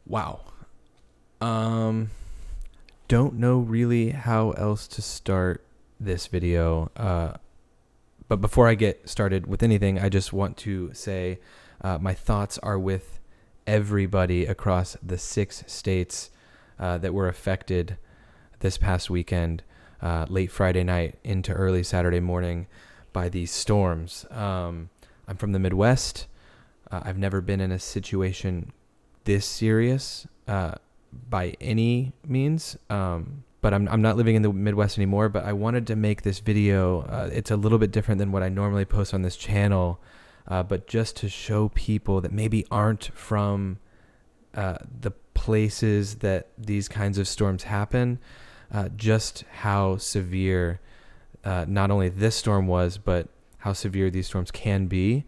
Wow. Um, don't know really how else to start this video. But before I get started with anything, I just want to say my thoughts are with everybody across the 6 states that were affected this past weekend, late Friday night into early Saturday morning by these storms. I'm from the Midwest. I've never been in a situation this serious by any means. But I'm not living in the Midwest anymore, but I wanted to make this video. It's a little bit different than what I normally post on this channel, but just to show people that maybe aren't from the places that these kinds of storms happen, just how severe not only this storm was, but how severe these storms can be.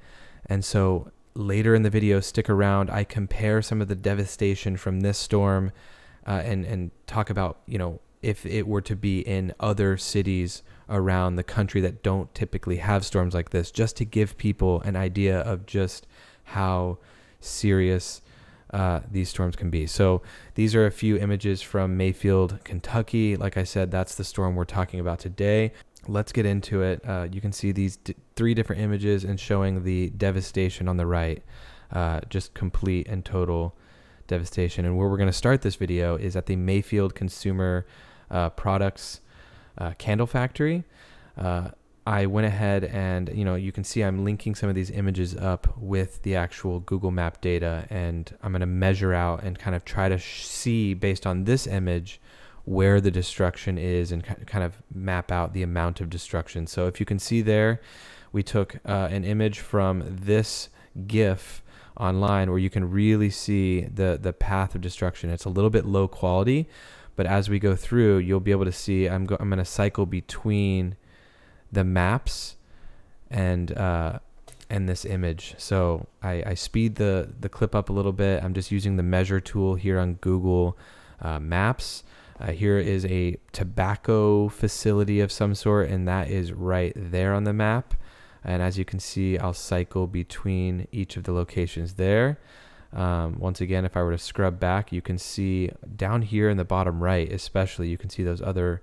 And so later in the video, stick around. I compare some of the devastation from this storm and talk about, if it were to be in other cities around the country that don't typically have storms like this, just to give people an idea of just how serious these storms can be. So these are a few images from Mayfield, Kentucky. Like I said, that's the storm we're talking about today. Let's get into it. You can see these 3 different images and showing the devastation on the right, just complete and total devastation. And where we're going to start this video is at the Mayfield Consumer Products candle factory. I went ahead and, you can see I'm linking some of these images up with the actual Google Map data, and I'm going to measure out and kind of try to see based on this image where the destruction is and kind of map out the amount of destruction. So if you can see there, we took an image from this GIF online where you can really see the path of destruction. It's a little bit low quality, but as we go through, you'll be able to see I'm going to cycle between the maps and this image. So I speed the clip up a little bit. I'm just using the measure tool here on Google Maps. Here is a tobacco facility of some sort, and that is right there on the map. And as you can see, I'll cycle between each of the locations there. Once again, if I were to scrub back, you can see down here in the bottom right, especially, you can see those other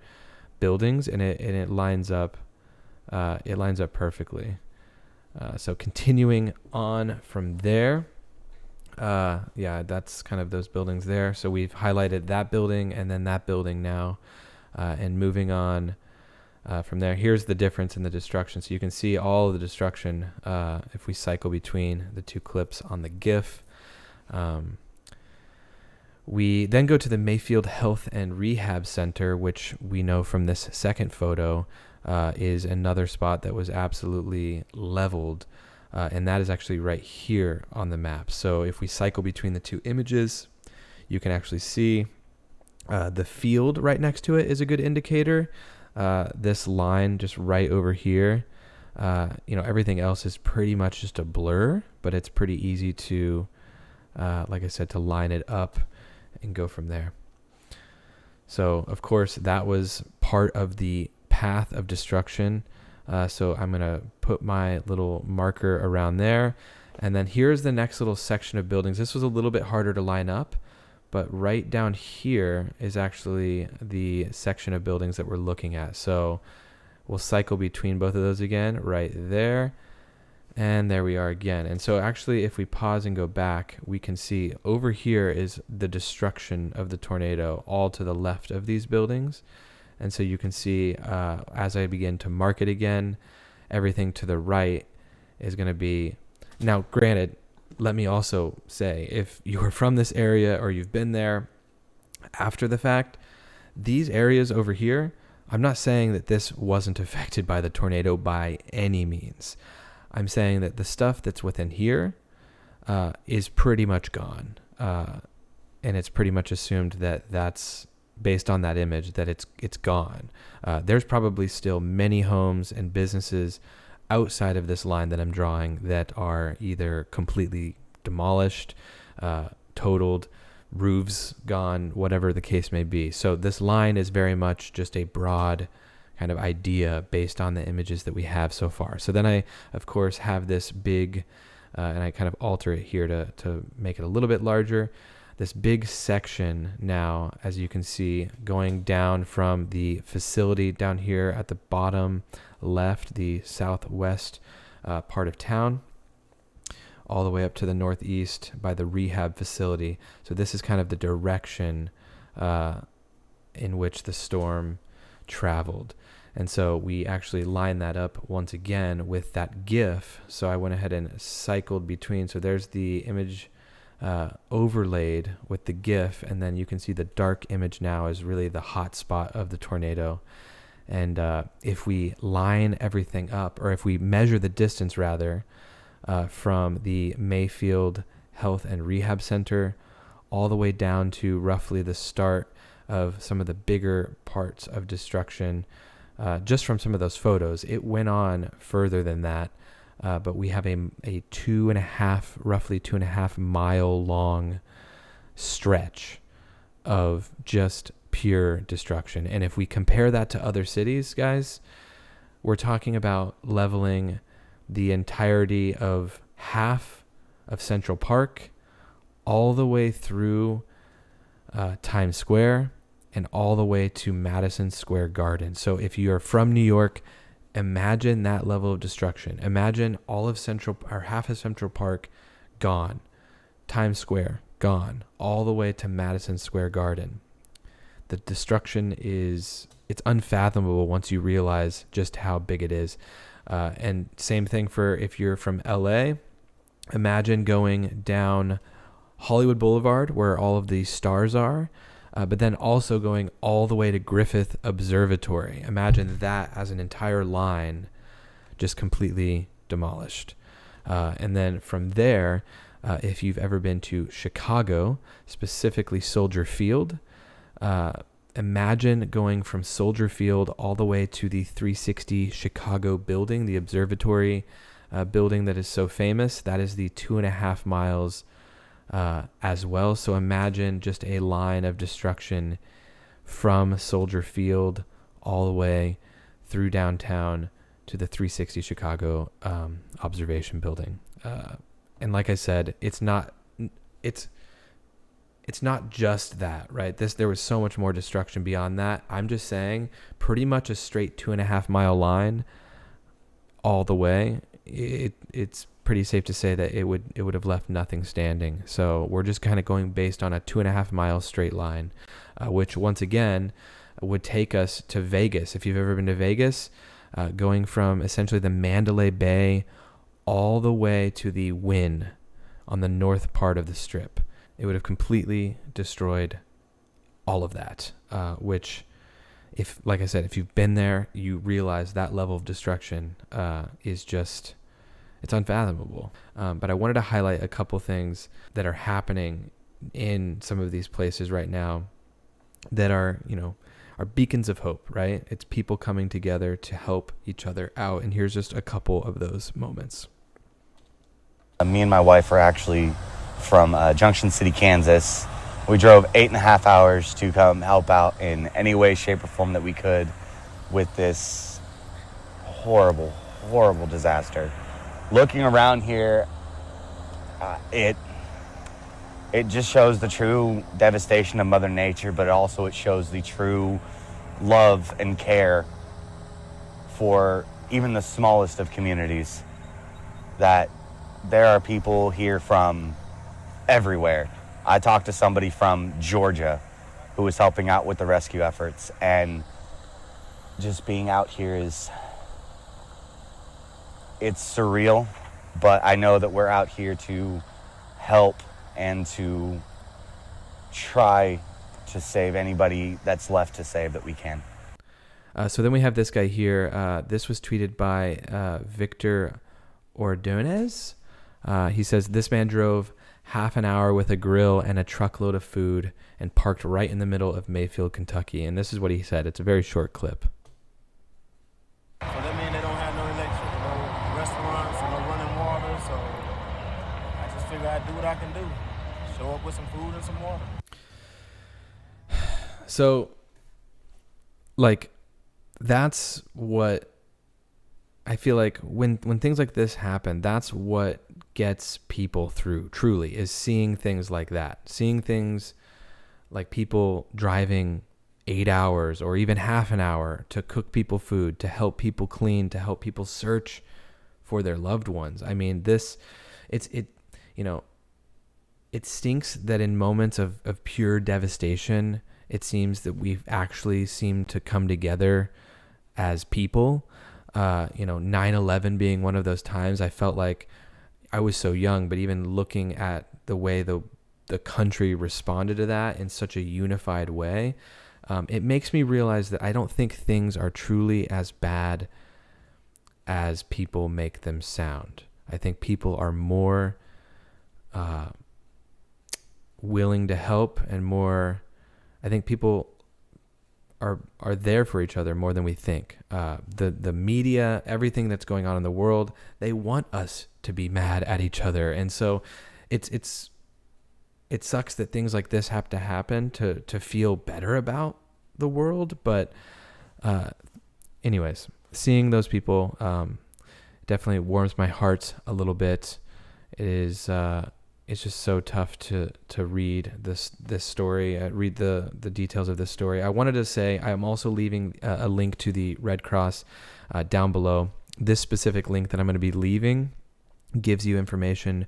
buildings, and it lines up. It lines up perfectly. So continuing on from there. That's kind of those buildings there. So we've highlighted that building and then that building now, and moving on from there. Here's the difference in the destruction. So you can see all of the destruction if we cycle between the 2 clips on the GIF. We then go to the Mayfield Health and Rehab Center, which we know from this second photo is another spot that was absolutely leveled. And that is actually right here on the map. So if we cycle between the 2 images, you can actually see the field right next to it is a good indicator. This line just right over here, everything else is pretty much just a blur, but it's pretty easy to, like I said, to line it up and go from there. So of course that was part of the path of destruction. So I'm going to put my little marker around there. And then here's the next little section of buildings. This was a little bit harder to line up, but right down here is actually the section of buildings that we're looking at. So we'll cycle between both of those again, right there. And there we are again. And so actually, if we pause and go back, we can see over here is the destruction of the tornado all to the left of these buildings. And so you can see as I begin to mark it again, everything to the right is going to be... Now, granted, let me also say, if you are from this area or you've been there after the fact, these areas over here, I'm not saying that this wasn't affected by the tornado by any means. I'm saying that the stuff that's within here is pretty much gone. And it's pretty much assumed that that's... based on that image, that it's gone. There's probably still many homes and businesses outside of this line that I'm drawing that are either completely demolished, totaled, roofs gone, whatever the case may be. So this line is very much just a broad kind of idea based on the images that we have so far. So then I, of course, have this big, and I kind of alter it here to make it a little bit larger. this big section now, as you can see, going down from the facility down here at the bottom left, the southwest part of town, all the way up to the northeast by the rehab facility. So this is kind of the direction in which the storm traveled. And so we actually lined that up once again with that GIF. So I went ahead and cycled between. So there's the image overlaid with the GIF, and then you can see the dark image now is really the hot spot of the tornado. And if we line everything up, or if we measure the distance rather, from the Mayfield Health and Rehab Center all the way down to roughly the start of some of the bigger parts of destruction, just from some of those photos, it went on further than that. But we have a roughly 2.5 mile long stretch of just pure destruction. And if we compare that to other cities, guys, we're talking about leveling the entirety of half of Central Park all the way through Times Square and all the way to Madison Square Garden. So if you're from New York, imagine that level of destruction. Imagine all of half of Central Park gone, Times Square gone, all the way to Madison Square Garden. The destruction it's unfathomable once you realize just how big it is. And same thing for if you're from LA, imagine going down Hollywood Boulevard where all of the stars are, but then also going all the way to Griffith Observatory. Imagine that as an entire line just completely demolished. And then from there, if you've ever been to Chicago, specifically Soldier Field, imagine going from Soldier Field all the way to the 360 Chicago building, the observatory building that is so famous. That is the 2.5 miles as well. So imagine just a line of destruction from Soldier Field all the way through downtown to the 360 Chicago observation building. And like I said, it's not just that, right? There was so much more destruction beyond that. I'm just saying pretty much a straight 2.5 mile line all the way. It's pretty safe to say that it would have left nothing standing. So we're just kind of going based on a 2.5 mile straight line, which once again would take us to Vegas. If you've ever been to Vegas, going from essentially the Mandalay Bay all the way to the Wynn on the north part of the Strip. It would have completely destroyed all of that, which, like I said, if you've been there, you realize that level of destruction is just, it's unfathomable. But I wanted to highlight a couple things that are happening in some of these places right now that are beacons of hope, right? It's people coming together to help each other out. And here's just a couple of those moments. Me and my wife are actually from Junction City, Kansas. We drove 8.5 hours to come help out in any way, shape, or form that we could with this horrible, horrible disaster. Looking around here, it just shows the true devastation of Mother Nature, but also it shows the true love and care for even the smallest of communities. That there are people here from everywhere. I talked to somebody from Georgia who was helping out with the rescue efforts, and just being out here it's surreal, but I know that we're out here to help and to try to save anybody that's left to save that we can. So then we have this guy here. This was tweeted by Victor Ordonez. He says, this man drove half an hour with a grill and a truckload of food and parked right in the middle of Mayfield, Kentucky. And this is what he said. It's a very short clip. So that means they don't have no electric, no restaurants, no running water. So I just figure I'd do what I can do. Show up with some food and some water. So, like, that's what I feel like when things like this happen, that's what gets people through, truly, is seeing things like that. Seeing things like people driving 8 hours or even half an hour to cook people food, to help people clean, to help people search for their loved ones. I mean, it stinks that in moments of pure devastation, it seems that we've actually seemed to come together as people. 9/11 being one of those times, I felt like I was so young, but even looking at the way the country responded to that in such a unified way, it makes me realize that I don't think things are truly as bad as people make them sound. I think people are more willing to help and more. I think people are there for each other more than we think. The media, everything that's going on in the world, they want us to be mad at each other, and so it sucks that things like this have to happen to feel better about the world. But anyways, seeing those people definitely warms my heart a little bit. It's just so tough to read this story, read the details of this story. I wanted to say I'm also leaving a link to the Red Cross down below. This specific link that I'm going to be leaving gives you information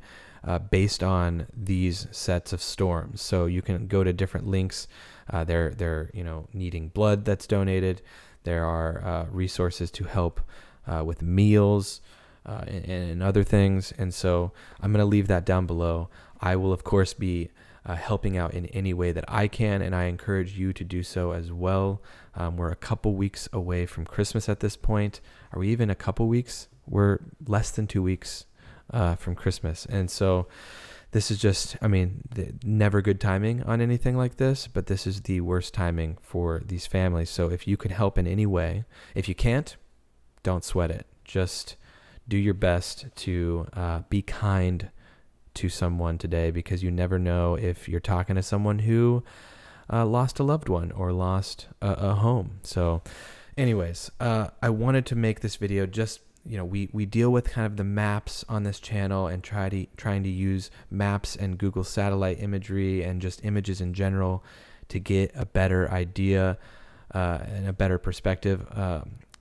based on these sets of storms. So you can go to different links. They're needing blood that's donated. There are resources to help with meals. And other things. And so I'm going to leave that down below. I will, of course, be helping out in any way that I can, and I encourage you to do so as well. We're a couple weeks away from Christmas at this point. Are we even a couple weeks? We're less than 2 weeks from Christmas. And so this is just, never good timing on anything like this, but this is the worst timing for these families. So if you can help in any way, if you can't, don't sweat it. Just do your best to be kind to someone today, because you never know if you're talking to someone who lost a loved one or lost a home. So anyways, I wanted to make this video just, we deal with kind of the maps on this channel and trying to use maps and Google satellite imagery and just images in general to get a better idea and a better perspective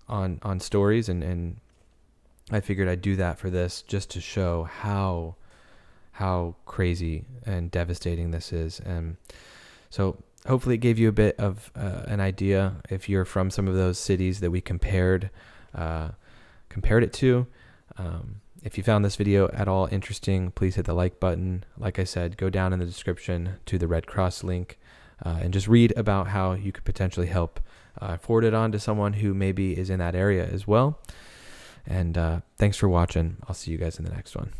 on stories, and I figured I'd do that for this, just to show how crazy and devastating this is. And so hopefully it gave you a bit of an idea if you're from some of those cities that we compared it to. If you found this video at all interesting, please hit the like button. Like I said, go down in the description to the Red Cross link and just read about how you could potentially help. Forward it on to someone who maybe is in that area as well. And thanks for watching. I'll see you guys in the next one.